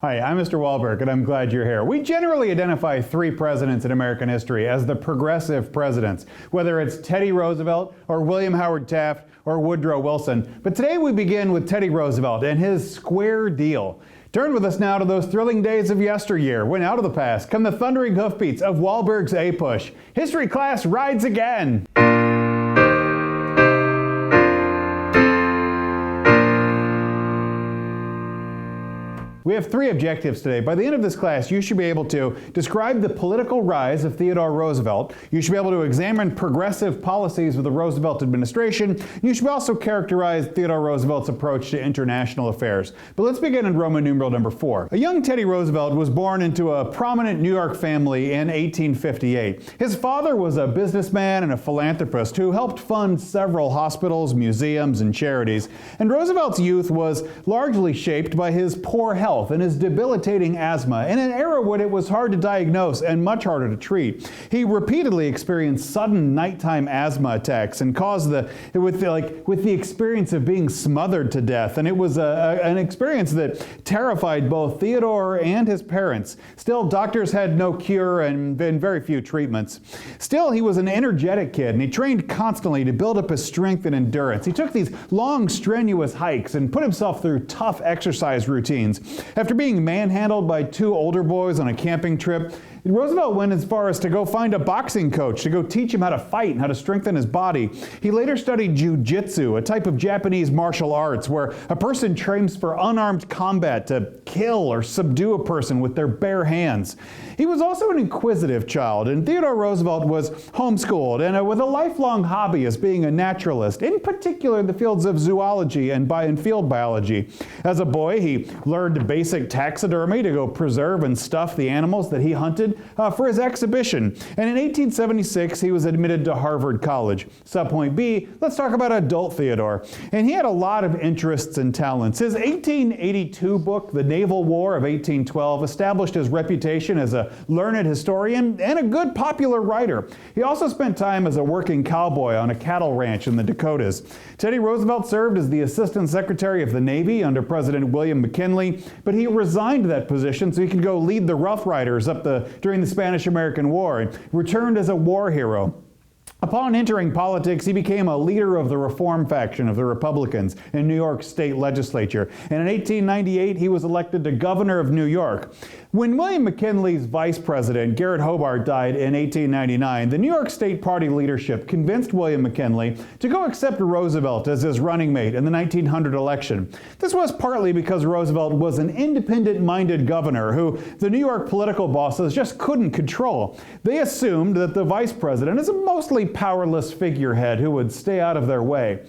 Hi, I'm Mr. Wahlberg, and I'm glad you're here. We generally identify three presidents in American history as the progressive presidents, whether it's Teddy Roosevelt or William Howard Taft or Woodrow Wilson. But today we begin with Teddy Roosevelt and his square deal. Turn with us now to those thrilling days of yesteryear, when out of the past come the thundering hoofbeats of Wahlberg's A-Push. History class rides again! We have three objectives today. By the end of this class, you should be able to describe the political rise of Theodore Roosevelt. You should be able to examine progressive policies of the Roosevelt administration. You should also characterize Theodore Roosevelt's approach to international affairs. But let's begin in Roman numeral number 4. A young Teddy Roosevelt was born into a prominent New York family in 1858. His father was a businessman and a philanthropist who helped fund several hospitals, museums, and charities. And Roosevelt's youth was largely shaped by his poor health and his debilitating asthma in an era when it was hard to diagnose and much harder to treat. He repeatedly experienced sudden nighttime asthma attacks and caused with the experience of being smothered to death. And it was an experience that terrified both Theodore and his parents. Still, doctors had no cure and very few treatments. Still, he was an energetic kid, and he trained constantly to build up his strength and endurance. He took these long, strenuous hikes and put himself through tough exercise routines. After being manhandled by two older boys on a camping trip, Roosevelt went as far as to go find a boxing coach to go teach him how to fight and how to strengthen his body. He later studied jiu-jitsu, a type of Japanese martial arts where a person trains for unarmed combat to kill or subdue a person with their bare hands. He was also an inquisitive child, and Theodore Roosevelt was homeschooled and with a lifelong hobby as being a naturalist, in particular in the fields of zoology and field biology. As a boy, he learned basic taxidermy to go preserve and stuff the animals that he hunted for his exhibition. And in 1876, he was admitted to Harvard College. Subpoint B, let's talk about adult Theodore. And he had a lot of interests and talents. His 1882 book, The Naval War of 1812, established his reputation as a learned historian and a good popular writer. He also spent time as a working cowboy on a cattle ranch in the Dakotas. Teddy Roosevelt served as the Assistant Secretary of the Navy under President William McKinley, but he resigned that position so he could go lead the Rough Riders during the Spanish-American War and returned as a war hero. Upon entering politics, he became a leader of the reform faction of the Republicans in New York State Legislature. And in 1898, he was elected to governor of New York. When William McKinley's vice president, Garrett Hobart, died in 1899, the New York State Party leadership convinced William McKinley to go accept Roosevelt as his running mate in the 1900 election. This was partly because Roosevelt was an independent-minded governor who the New York political bosses just couldn't control. They assumed that the vice president is a mostly powerless figurehead who would stay out of their way.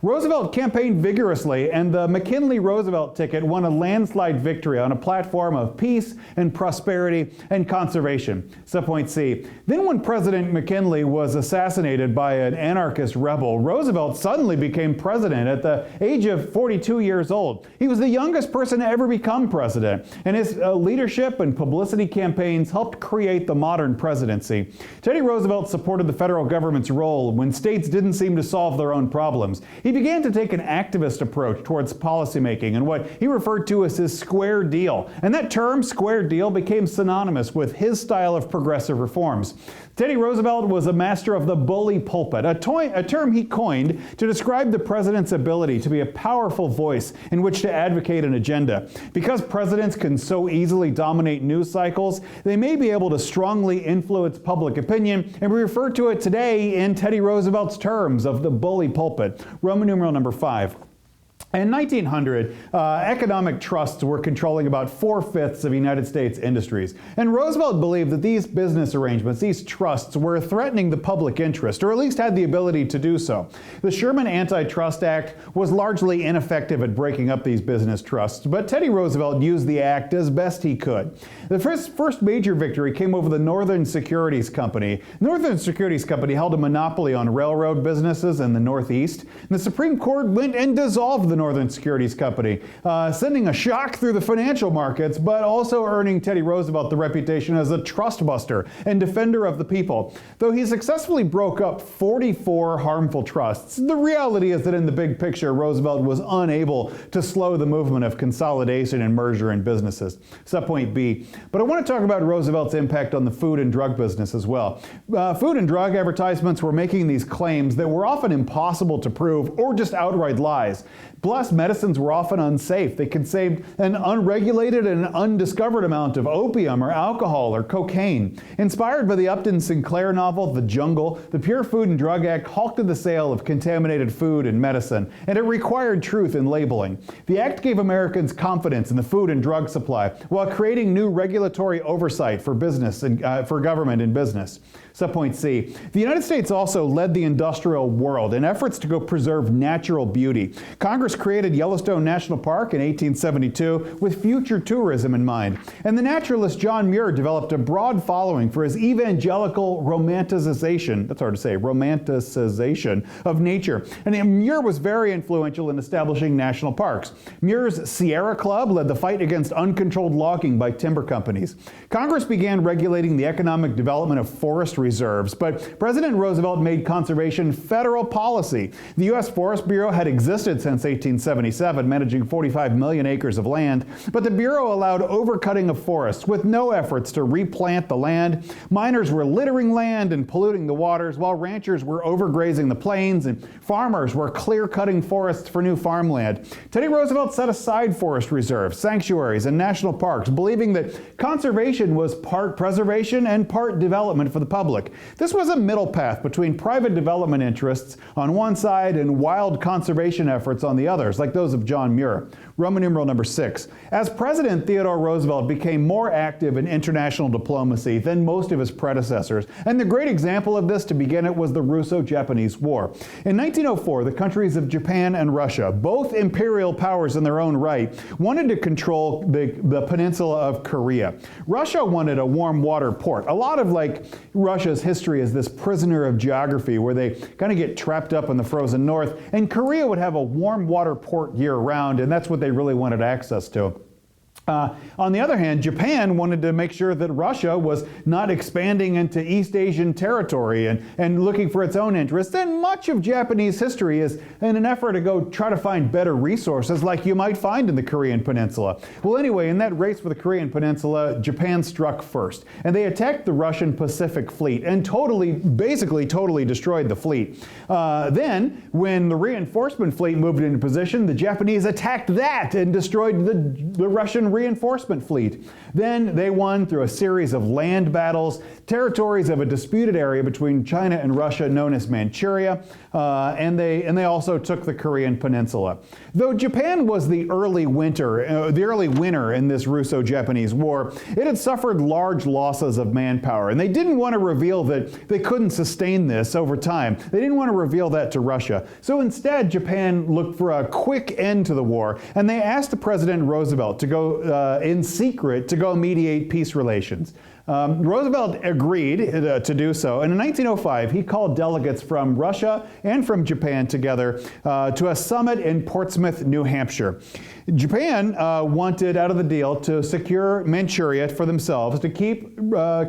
Roosevelt campaigned vigorously, and the McKinley-Roosevelt ticket won a landslide victory on a platform of peace and prosperity and conservation. Subpoint C. Then when President McKinley was assassinated by an anarchist rebel, Roosevelt suddenly became president at the age of 42 years old. He was the youngest person to ever become president, and his leadership and publicity campaigns helped create the modern presidency. Teddy Roosevelt supported the federal government's role when states didn't seem to solve their own problems. He began to take an activist approach towards policymaking and what he referred to as his square deal. And that term, square deal, became synonymous with his style of progressive reforms. Teddy Roosevelt was a master of the bully pulpit, a term he coined to describe the president's ability to be a powerful voice in which to advocate an agenda. Because presidents can so easily dominate news cycles, they may be able to strongly influence public opinion, and we refer to it today in Teddy Roosevelt's terms of the bully pulpit. Roman numeral number 5. In 1900, economic trusts were controlling about 4/5 of United States industries. And Roosevelt believed that these business arrangements, these trusts, were threatening the public interest, or at least had the ability to do so. The Sherman Antitrust Act was largely ineffective at breaking up these business trusts, but Teddy Roosevelt used the act as best he could. The first major victory came over the Northern Securities Company. Northern Securities Company held a monopoly on railroad businesses in the Northeast, and the Supreme Court went and dissolved the Northern Securities Company, sending a shock through the financial markets, but also earning Teddy Roosevelt the reputation as a trust buster and defender of the people. Though he successfully broke up 44 harmful trusts, the reality is that in the big picture, Roosevelt was unable to slow the movement of consolidation and merger in businesses. Subpoint B. But I want to talk about Roosevelt's impact on the food and drug business as well. Food and drug advertisements were making these claims that were often impossible to prove or just outright lies. Plus, medicines were often unsafe. They contained an unregulated and undiscovered amount of opium or alcohol or cocaine. Inspired by the Upton Sinclair novel, The Jungle, the Pure Food and Drug Act halted the sale of contaminated food and medicine, and it required truth in labeling. The act gave Americans confidence in the food and drug supply, while creating new regulatory oversight for business and for government and business. Subpoint C. The United States also led the industrial world in efforts to go preserve natural beauty. Congress created Yellowstone National Park in 1872 with future tourism in mind. And the naturalist John Muir developed a broad following for his evangelical romanticization, that's hard to say, romanticization of nature. And Muir was very influential in establishing national parks. Muir's Sierra Club led the fight against uncontrolled logging by timber companies. Congress began regulating the economic development of forest reserves, but President Roosevelt made conservation federal policy. The U.S. Forest Bureau had existed since 1877, managing 45 million acres of land, but the Bureau allowed overcutting of forests with no efforts to replant the land. Miners were littering land and polluting the waters, while ranchers were overgrazing the plains and farmers were clear-cutting forests for new farmland. Teddy Roosevelt set aside forest reserves, sanctuaries, and national parks, believing that conservation was part preservation and part development for the public. This was a middle path between private development interests on one side and wild conservation efforts on the others, like those of John Muir. Roman numeral number 6. As president, Theodore Roosevelt became more active in international diplomacy than most of his predecessors, and the great example of this to begin it was the Russo-Japanese War. In 1904, the countries of Japan and Russia, both imperial powers in their own right, wanted to control the peninsula of Korea. Russia wanted a warm water port. A lot of Russia's history is this prisoner of geography where they kind of get trapped up in the frozen north, and Korea would have a warm water port year-round, and that's what they really wanted access to. On the other hand, Japan wanted to make sure that Russia was not expanding into East Asian territory and looking for its own interests. And much of Japanese history is in an effort to go try to find better resources like you might find in the Korean Peninsula. Well, anyway, in that race for the Korean Peninsula, Japan struck first. And they attacked the Russian Pacific Fleet and basically totally destroyed the fleet. Then, when the reinforcement fleet moved into position, the Japanese attacked that and destroyed the Russian reinforcement fleet. Then they won through a series of land battles, territories of a disputed area between China and Russia known as Manchuria, and they also took the Korean Peninsula. Though Japan was the early winner in this Russo-Japanese War, it had suffered large losses of manpower, and they didn't want to reveal that they couldn't sustain this over time. They didn't want to reveal that to Russia. So instead, Japan looked for a quick end to the war, and they asked President Roosevelt to go in secret to go mediate peace relations. Roosevelt agreed to do so, and in 1905 he called delegates from Russia and from Japan together to a summit in Portsmouth, New Hampshire. Japan wanted out of the deal to secure Manchuria for themselves, to keep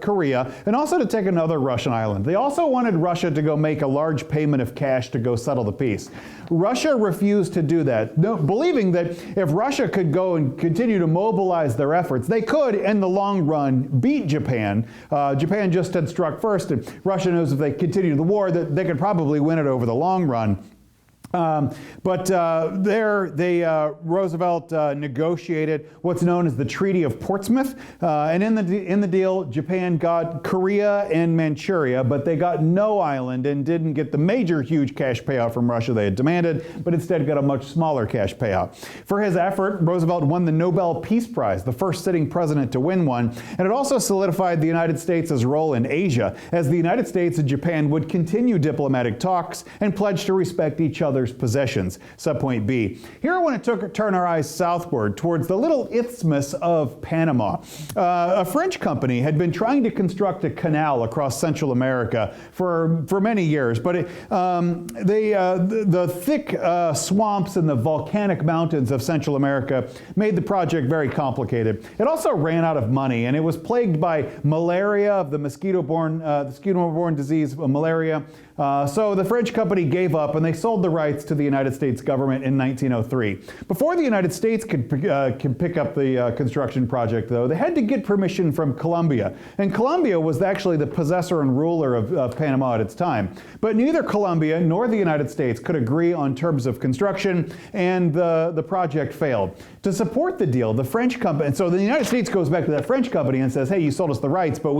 Korea, and also to take another Russian island. They also wanted Russia to go make a large payment of cash to go settle the peace. Russia refused to do that, believing that if Russia could go and continue to mobilize their efforts, they could, in the long run, beat Japan. Japan just had struck first, and Russia knows if they continue the war that they could probably win it over the long run. Roosevelt negotiated what's known as the Treaty of Portsmouth, and in the deal, Japan got Korea and Manchuria, but they got no island and didn't get the major huge cash payout from Russia they had demanded, but instead got a much smaller cash payout. For his effort, Roosevelt won the Nobel Peace Prize, the first sitting president to win one, and it also solidified the United States' role in Asia, as the United States and Japan would continue diplomatic talks and pledge to respect each other's other's possessions. Subpoint B. Here I want to turn our eyes southward towards the little isthmus of Panama. A French company had been trying to construct a canal across Central America for many years, but the thick swamps and the volcanic mountains of Central America made the project very complicated. It also ran out of money, and it was plagued by malaria, the mosquito-borne disease of malaria. So the French company gave up, and they sold the rights to the United States government in 1903. Before the United States could pick up the construction project, though, they had to get permission from Colombia. And Colombia was actually the possessor and ruler of Panama at its time. But neither Colombia nor the United States could agree on terms of construction, and the project failed. To support the deal, the French company, and so the United States goes back to that French company and says, hey, you sold us the rights, but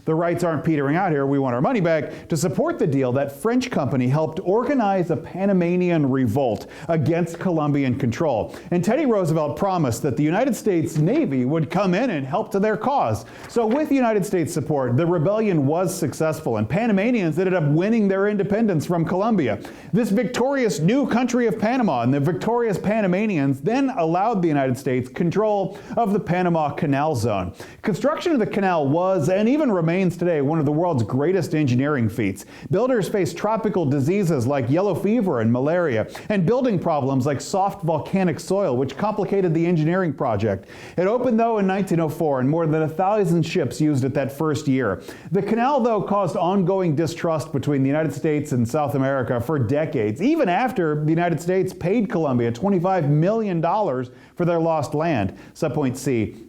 the rights aren't petering out here, we want our money back. To support the deal, that French company helped organize a Panamanian revolt against Colombian control. And Teddy Roosevelt promised that the United States Navy would come in and help to their cause. So with United States support, the rebellion was successful, and Panamanians ended up winning their independence from Colombia. This victorious new country of Panama and the victorious Panamanians then allowed the United States control of the Panama Canal zone. Construction of the canal was, and even remains today, one of the world's greatest engineering feats. Builders faced tropical diseases like yellow fever and malaria, and building problems like soft volcanic soil, which complicated the engineering project. It opened, though, in 1904, and more than 1,000 ships used it that first year. The canal, though, caused ongoing distrust between the United States and South America for decades, even after the United States paid Colombia $25 million for their lost land. Subpoint C.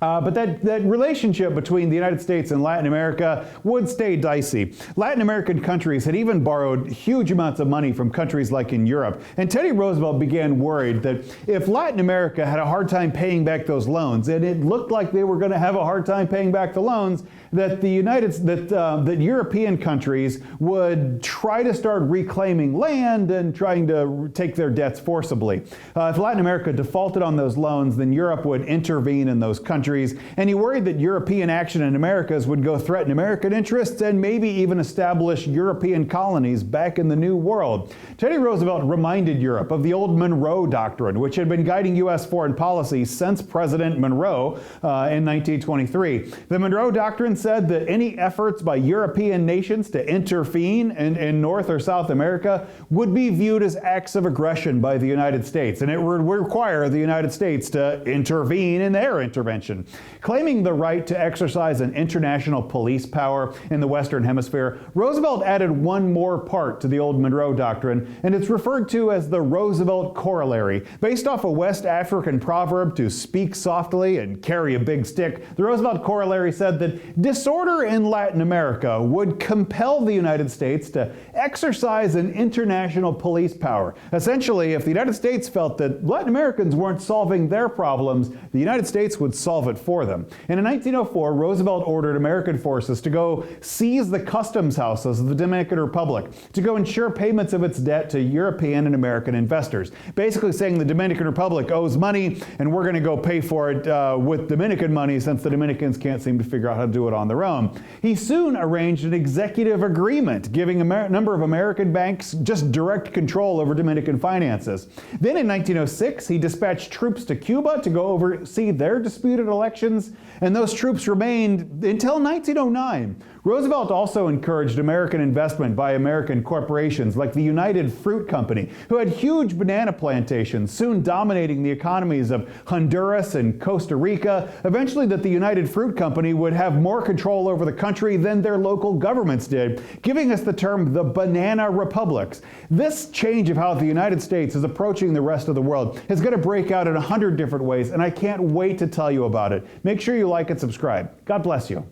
But that relationship between the United States and Latin America would stay dicey. Latin American countries had even borrowed huge amounts of money from countries like in Europe. And Teddy Roosevelt began worried that if Latin America had a hard time paying back those loans, and it looked like they were going to have a hard time paying back the loans, that that European countries would try to start reclaiming land and trying to take their debts forcibly. If Latin America defaulted on those loans, then Europe would intervene in those countries. And he worried that European action in Americas would go threaten American interests and maybe even establish European colonies back in the New World. Teddy Roosevelt reminded Europe of the old Monroe Doctrine, which had been guiding U.S. foreign policy since President Monroe in 1923. The Monroe Doctrine said that any efforts by European nations to intervene in North or South America would be viewed as acts of aggression by the United States, and it would require the United States to intervene in their intervention. Claiming the right to exercise an international police power in the Western Hemisphere, Roosevelt added one more part to the old Monroe Doctrine, and it's referred to as the Roosevelt Corollary. Based off a West African proverb to speak softly and carry a big stick, the Roosevelt Corollary said that disorder in Latin America would compel the United States to exercise an international police power. Essentially, if the United States felt that Latin Americans weren't solving their problems, the United States would solve it for them. And in 1904, Roosevelt ordered American forces to go seize the customs houses of the Dominican Republic to go ensure payments of its debt to European and American investors. Basically saying the Dominican Republic owes money and we're going to go pay for it with Dominican money, since the Dominicans can't seem to figure out how to do it on their own. He soon arranged an executive agreement giving a number of American banks just direct control over Dominican finances. Then in 1906, he dispatched troops to Cuba to go oversee their disputed elections, and those troops remained until 1909. Roosevelt also encouraged American investment by American corporations like the United Fruit Company, who had huge banana plantations, soon dominating the economies of Honduras and Costa Rica. Eventually, that the United Fruit Company would have more control over the country than their local governments did, giving us the term the Banana Republics. This change of how the United States is approaching the rest of the world is going to break out in 100 different ways, and I can't wait to tell you about it. Make sure you like and subscribe. God bless you.